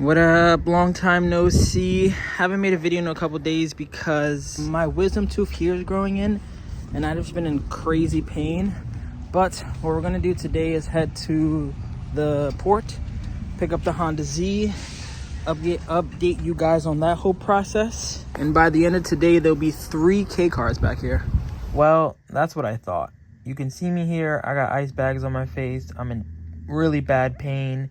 What up? Long time no see. Haven't made a video in a couple days because my wisdom tooth here is growing in and I've just been in crazy pain. But what we're gonna do today is head to the port, pick up the Honda Z, update you guys on that whole process. And by the end of today, there'll be 3 K cars back here. Well, that's what I thought. You can see me here. I got ice bags on my face. I'm in really bad pain.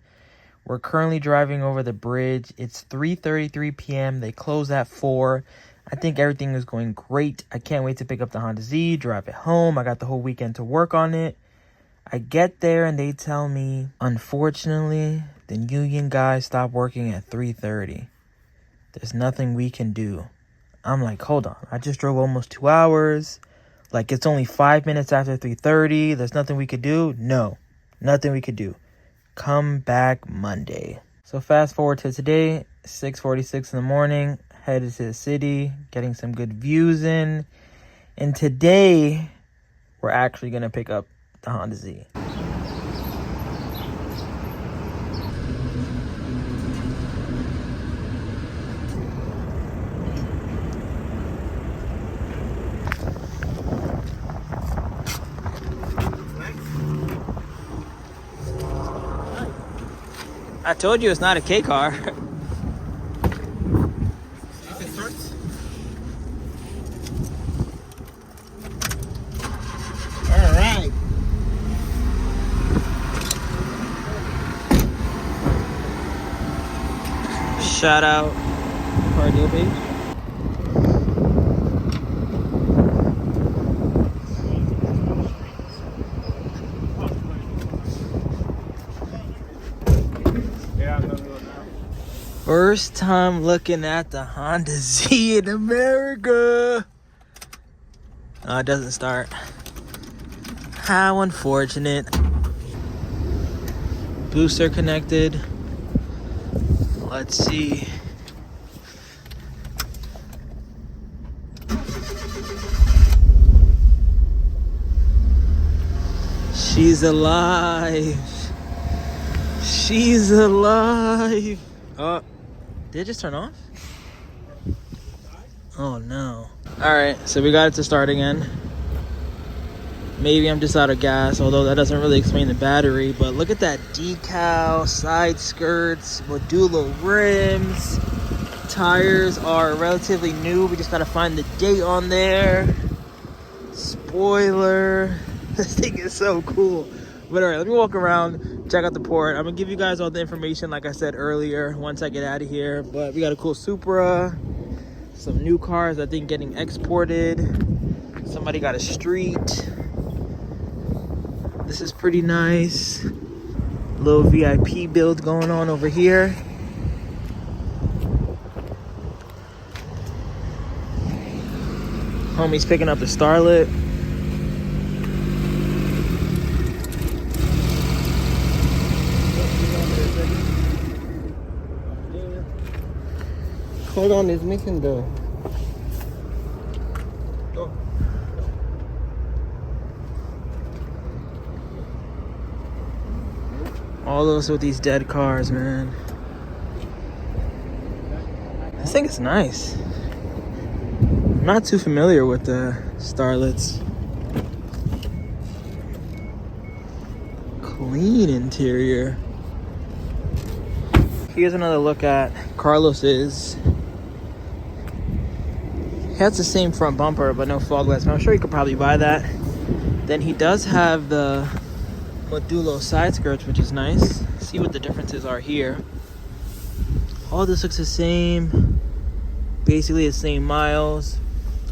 We're currently driving over the bridge. It's 3:33 p.m. They close at 4. I think everything is going great. I can't wait to pick up the Honda Z, drive it home. I got the whole weekend to work on it. I get there and they tell me, unfortunately, the union guys stopped working at 3:30. There's nothing we can do. I'm like, hold on. I just drove almost 2 hours. Like, it's only 5 minutes after 3:30. There's nothing we could do? No, nothing we could do. Come back Monday. So fast forward to today, 6:46 in the morning, headed to the city, getting some good views in. And today, we're actually going to pick up the Honda Z. I told you it's not a K car. If it starts. All right. Shoutout CarDealPage. First time looking at the Honda Z in America. Oh, it doesn't start. How unfortunate. Booster connected. Let's see. She's alive. She's alive. Oh. Did it just turn off? Oh no. Alright, so we got it to start again. Maybe I'm just out of gas, although that doesn't really explain the battery. But look at that decal, side skirts, modulo rims. Tires are relatively new. We just gotta find the date on there. Spoiler. This thing is so cool. But alright, let me walk around, check out the port. I'm gonna give you guys all the information, like I said earlier, once I get out of here. But we got a cool Supra, some new cars I think getting exported. Somebody got a street. This is pretty nice. Little VIP build going on over here. Homie's picking up the Starlet. Hold on, it's missing the. All those with these dead cars, man. This thing is nice. I'm not too familiar with the Starlets. Clean interior. Here's another look at Carlos's. He has the same front bumper, but no fog lights. I'm sure you could probably buy that. Then he does have the modulo side skirts, which is nice. See what the differences are here. All this looks the same. Basically the same miles.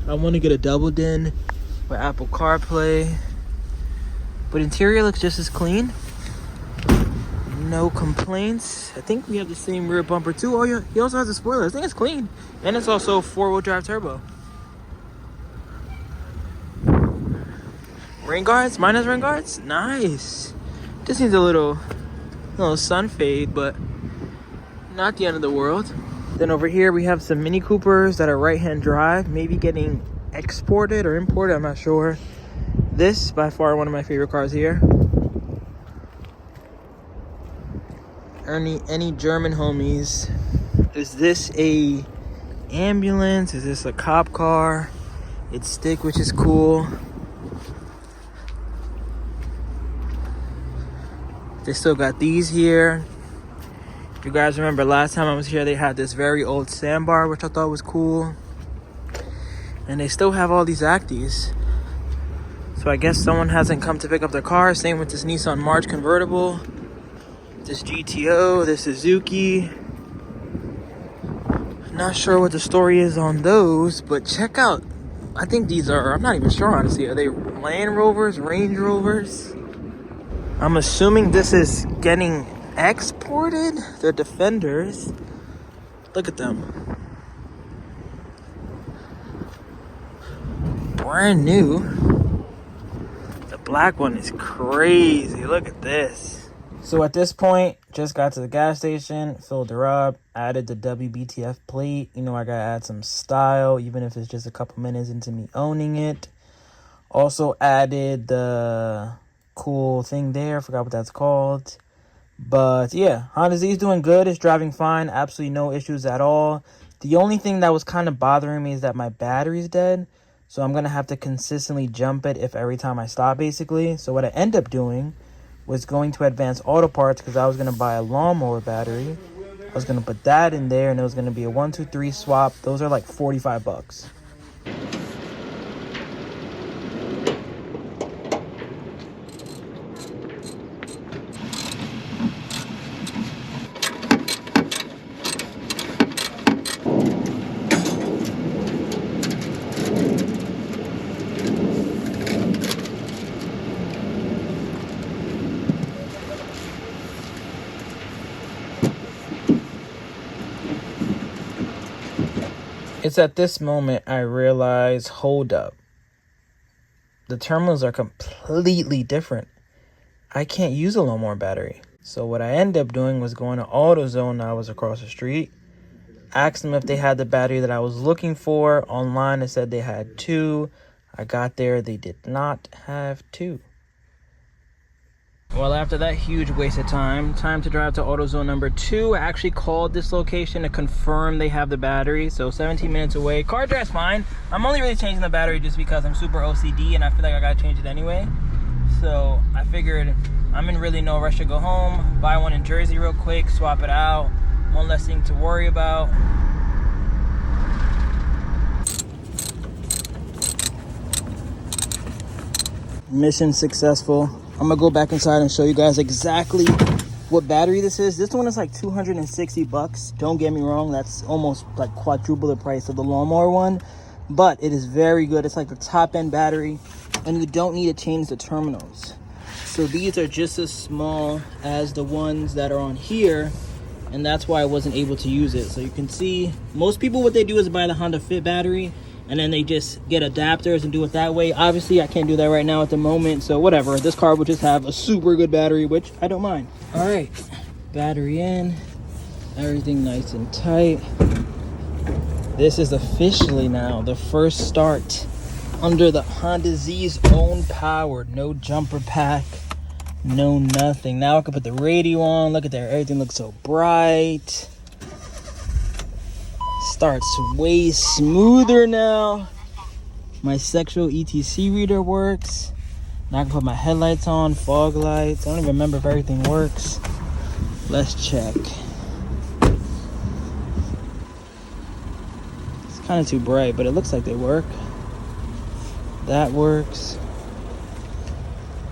I want to get a double din with Apple CarPlay. But interior looks just as clean. No complaints. I think we have the same rear bumper too. Oh yeah, he also has a spoiler. I think it's clean. And it's also 4-wheel drive turbo. Rain guards? Mine has rain guards? Nice. Just needs a little sun fade, but not the end of the world. Then over here we have some Mini Coopers that are right-hand drive, maybe getting exported or imported, I'm not sure. This, by far, one of my favorite cars here. any German homies. Is this a ambulance? Is this a cop car? It's stick, which is cool. They still got these here. If you guys remember last time I was here, they had this very old sandbar, which I thought was cool. And they still have all these Acties. So I guess someone hasn't come to pick up their car. Same with this Nissan March convertible. This GTO, this Suzuki. Not sure what the story is on those, but check out. I think these are, I'm not even sure honestly. Are they Land Rovers, Range Rovers? I'm assuming this is getting exported. They're Defenders. Look at them. Brand new. The black one is crazy. Look at this. So at this point, just got to the gas station, filled her up, added the WBTF plate. You know, I gotta add some style, even if it's just a couple minutes into me owning it. Also added the cool thing there. Forgot what that's called. But yeah, Honda Z is doing good. It's driving fine. Absolutely no issues at all. The only thing that was kind of bothering me is that my battery's dead. So I'm going to have to consistently jump it if every time I stop, basically. So what I end up doing was going to Advanced Auto Parts because I was going to buy a lawnmower battery. I was going to put that in there, and it was going to be a 1, 2, 3 swap. Those are like $45. It's at this moment I realize, hold up. The terminals are completely different. I can't use a lawnmower battery. So what I ended up doing was going to AutoZone. I was across the street. Asked them if they had the battery that I was looking for. Online it said they had 2. I got there, they did not have 2. Well, after that huge waste of time to drive to AutoZone number 2. I actually called this location to confirm they have the battery. So 17 minutes away. Car drives fine. I'm only really changing the battery just because I'm super OCD and I feel like I gotta change it anyway. So I figured I'm in really no rush to go home. Buy one in Jersey real quick, swap it out. One less thing to worry about. Mission successful. I'm gonna go back inside and show you guys exactly what battery this is. This one is like $260. Don't get me wrong, that's almost like quadruple the price of the lawnmower one, but it is very good. It's like the top end battery, and you don't need to change the terminals. So these are just as small as the ones that are on here, and that's why I wasn't able to use it. So you can see most people, what they do is buy the Honda Fit battery and then they just get adapters and do it that way. Obviously I can't do that right now at the moment, so whatever. This car will just have a super good battery, which I don't mind. All right, battery in, everything nice and tight. This is officially now the first start under the Honda Z's own power. No jumper pack, no nothing. Now I can put the radio on. Look at there, everything looks so bright. Starts way smoother now. My sexual ETC reader works. Now I can put my headlights on, fog lights. I don't even remember if everything works. Let's check. It's kind of too bright, but it looks like they work. That works.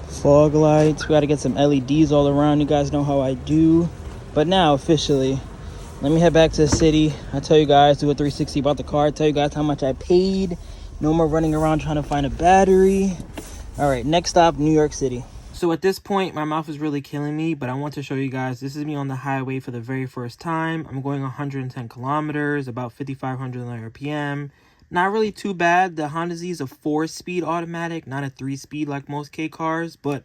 Fog lights. We got to get some LEDs all around. You guys know how I do. But now officially, let me head back to the city. I tell you guys, do a 360 about the car. Tell you guys how much I paid. No more running around trying to find a battery. All right, next stop, New York City. So at this point, my mouth is really killing me, but I want to show you guys, this is me on the highway for the very first time. I'm going 110 kilometers, about 5,500 RPM. Not really too bad. The Honda Z is a 4-speed automatic, not a 3-speed like most K cars, but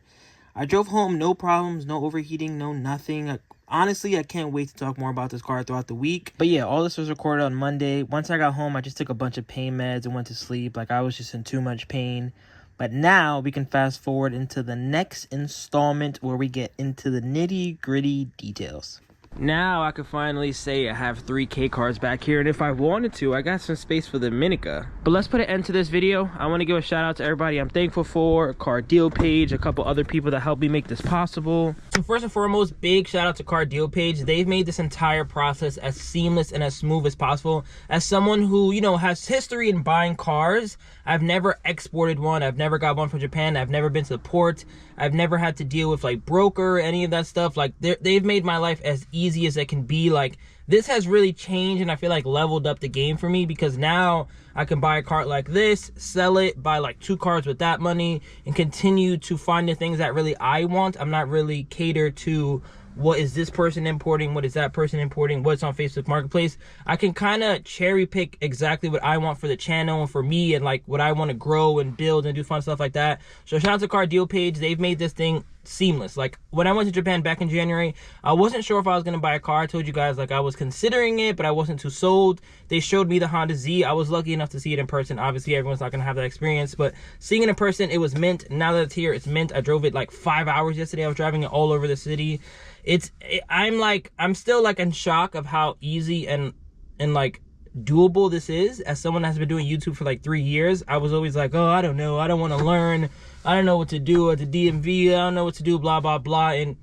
I drove home, no problems, no overheating, no nothing. Honestly, I can't wait to talk more about this car throughout the week. But yeah, all this was recorded on Monday. Once I got home, I just took a bunch of pain meds and went to sleep. Like, I was just in too much pain. But now we can fast forward into the next installment where we get into the nitty-gritty details. Now I can finally say I have 3 K cars back here, and if I wanted to, I got some space for the Minica. But let's put an end to this video. I want to give a shout out to everybody I'm thankful for, CarDealPage, a couple other people that helped me make this possible. So first and foremost, big shout out to CarDealPage. They've made this entire process as seamless and as smooth as possible. As someone who, you know, has history in buying cars, I've never exported one, I've never got one from Japan, I've never been to the port, I've never had to deal with like broker, any of that stuff. Like they've made my life as easy as it can be. Like this has really changed, and I feel like leveled up the game for me, because now I can buy a car like this, sell it, buy like 2 cars with that money, and continue to find the things that really I want. I'm not really catered to what is this person importing, what is that person importing, what's on Facebook Marketplace. I can kind of cherry pick exactly what I want for the channel and for me, and like what I want to grow and build and do fun stuff like that. So shout out to CarDealPage. They've made this thing seamless. Like when I went to Japan back in January, I wasn't sure if I was going to buy a car. I told you guys like I was considering it, but I wasn't too sold. They showed me the Honda Z. I was lucky enough to see it in person. Obviously everyone's not going to have that experience, but seeing it in person, it was mint. Now that it's here, it's mint. I drove it like 5 hours yesterday. I was driving it all over the city. I'm still like in shock of how easy and like doable this is. As someone that's been doing YouTube for like 3 years, I was always like, oh, I don't know, I don't want to learn, I don't know what to do at the DMV, I don't know what to do, blah blah blah. And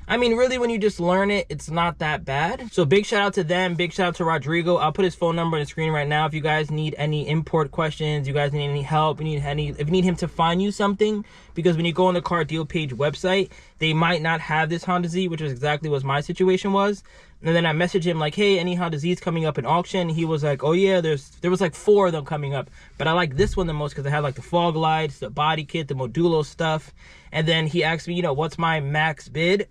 I mean, really, when you just learn it, it's not that bad. So big shout out to them. Big shout out to Rodrigo. I'll put his phone number on the screen right now. If you guys need any import questions, you guys need any help, if you need him to find you something, because when you go on the CarDealPage website, they might not have this Honda Z, which is exactly what my situation was. And then I messaged him like, hey, any Honda Z's coming up in auction? He was like, oh yeah, there was like 4 of them coming up, but I like this one the most because it had like the fog lights, the body kit, the modulo stuff. And then he asked me, you know, what's my max bid?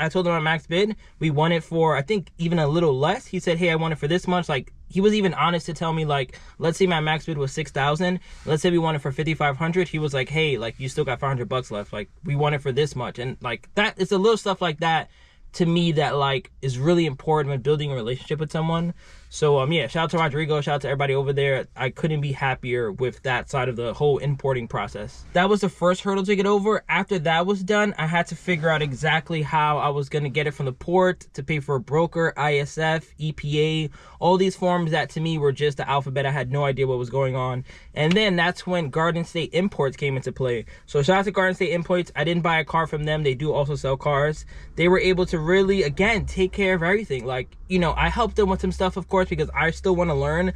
I told him my max bid. We won it for, I think, even a little less. He said, hey, I want it for this much. Like, he was even honest to tell me, like, let's say my max bid was 6,000. Let's say we won it for 5,500. He was like, hey, like, you still got $500 left. Like, we won it for this much. And like that, it's a little stuff like that to me that like is really important when building a relationship with someone. So yeah, shout out to Rodrigo, shout out to everybody over there. I couldn't be happier with that side of the whole importing process. That was the first hurdle to get over. After that was done, I had to figure out exactly how I was going to get it from the port, to pay for a broker, ISF, EPA, all these forms that to me were just the alphabet. I had no idea what was going on. And then that's when Garden State Imports came into play. So shout out to Garden State Imports. I didn't buy a car from them. They do also sell cars. They were able to really, again, take care of everything. Like, you know, I helped them with some stuff, of course, because I still want to learn.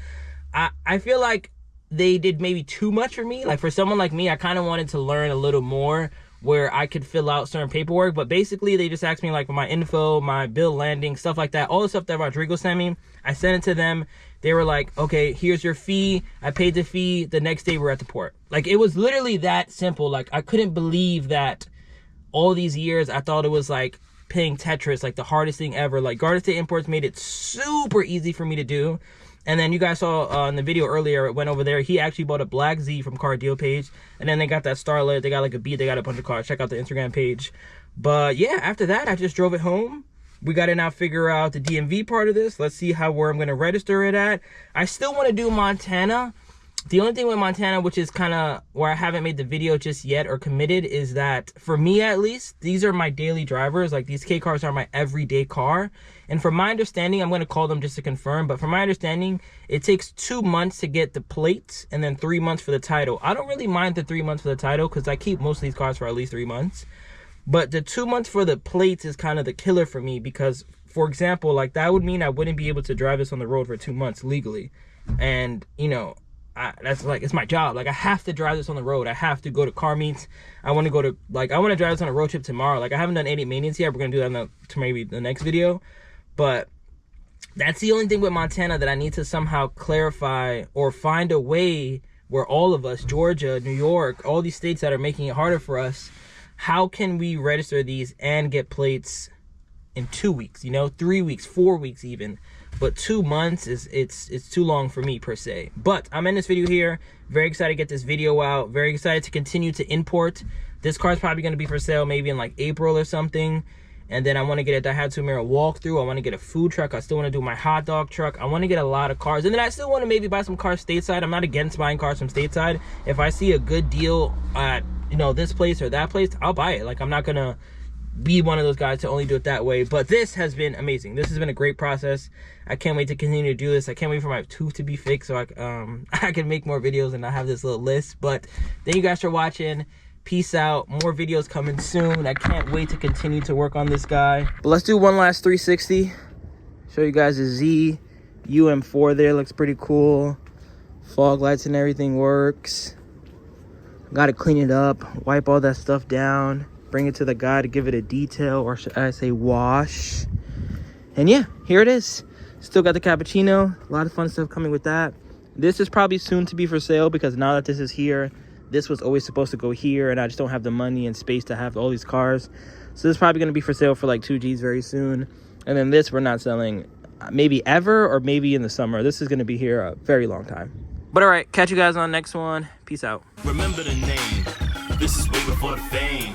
I feel like they did maybe too much for me. Like for someone like me, I kind of wanted to learn a little more where I could fill out certain paperwork. But basically, they just asked me like for my info, my bill landing, stuff like that. All the stuff that Rodrigo sent me, I sent it to them. They were like, okay, here's your fee. I paid the fee. The next day we're at the port. Like it was literally that simple. Like I couldn't believe that all these years I thought it was like playing Tetris, like the hardest thing ever. Like Garden State Imports made it super easy for me to do. And then you guys saw in the video earlier, it went over there. He actually bought a black Z from CarDealPage, and then they got that Starlet. They got like a Beat. They got a bunch of cars. Check out the Instagram page. But yeah, after that, I just drove it home. We got to now figure out the DMV part of this. Let's see where I'm going to register it at. I still want to do Montana. The only thing with Montana, which is kind of where I haven't made the video just yet or committed, is that for me at least, these are my daily drivers. Like these K cars are my everyday car. And from my understanding, I'm going to call them just to confirm, but from my understanding, it takes 2 months to get the plates and then 3 months for the title. I don't really mind the 3 months for the title because I keep most of these cars for at least 3 months. But the 2 months for the plates is kind of the killer for me because, for example, like that would mean I wouldn't be able to drive this on the road for 2 months legally. And, you know, that's like, it's my job. Like I have to drive this on the road. I have to go to car meets. I want to go to, like, I want to drive this on a road trip tomorrow. Like I haven't done 88 maintenance yet. We're going to do that to maybe the next video. But that's the only thing with Montana that I need to somehow clarify or find a way where all of us, Georgia, New York, all these states that are making it harder for us, how can we register these and get plates in 2 weeks, you know, 3 weeks, 4 weeks even. But 2 months it's too long for me per se. But I'm in this video here, very excited to get this video out, very excited to continue to import. This car is probably going to be for sale maybe in like April or something. And then I want to get a Daihatsu Mirror walkthrough. I want to get a food truck. I still want to do my hot dog truck. I want to get a lot of cars. And then I still want to maybe buy some cars stateside. I'm not against buying cars from stateside. If I see a good deal at, you know, this place or that place, I'll buy it. Like I'm not gonna be one of those guys to only do it that way. But this has been amazing. This has been a great process. I can't wait to continue to do this. I can't wait for my tooth to be fixed so I can make more videos and not have this little list. But thank you guys for watching. Peace out. More videos coming soon. I can't wait to continue to work on this guy. But let's do one last 360. Show you guys the Z UM4 there. Looks pretty cool. Fog lights and everything works. Gotta clean it up, wipe all that stuff down, bring it to the guy to give it a detail, or should I say wash. And yeah, here it is. Still got the cappuccino. A lot of fun stuff coming with that. This is probably soon to be for sale because now that this is here, this was always supposed to go here and I just don't have the money and space to have all these cars. So this is probably going to be for sale for like 2 G's very soon. And then this we're not selling maybe ever, or maybe in the summer. This is going to be here a very long time. But all right, catch you guys on the next one. Peace out. Remember the name. This is way before the fame.